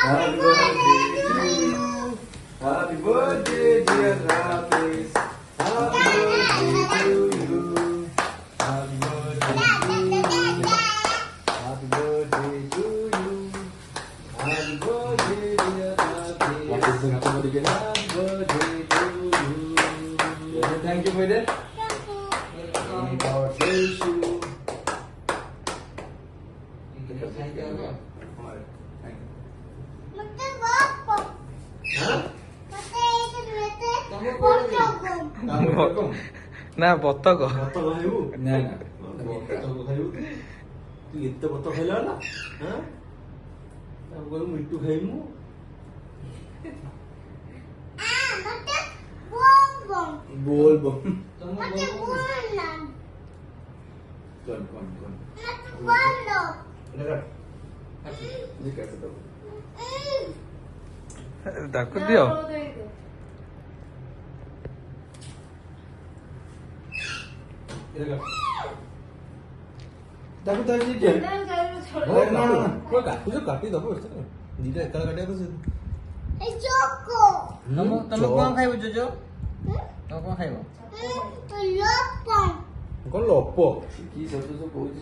Happy birthday to you. Happy birthday, dear Rafiz. Happy birthday to you. Happy birthday to you. Happy birthday to you. Happy birthday, dear Rafiz. Happy birthday to you. Thank you, brother. May God bless you. Thank you. ନା ବତକ ବତକ ଖାଇବୁ? ନା ନା ବତକ ଖାଇବୁ ତୁ ଏତେ ବତକ ଖାଇଲା ନା ତାକୁ କହିବୁ ମିଟୁ ଖାଇବୁ बोल बोल कौन कौन कौन ये कैसे दो ତାକୁ ଦିଅ ତାକୁ ତ ଏଠି ଦିଅ ନା ନା କୋ କାଟି ଦବ କାଟି ଦବ ଦିଟା ଏକା କାଟିବା ତ ଏ ଚୋକୋ ତମେ କଣ ଖାଇବ ଜୋଜୋ ତମେ କଣ ଖାଇବ ଲପ କଣ ଲପ କି ଶବ୍ଦ ସବୁ କହୁଛି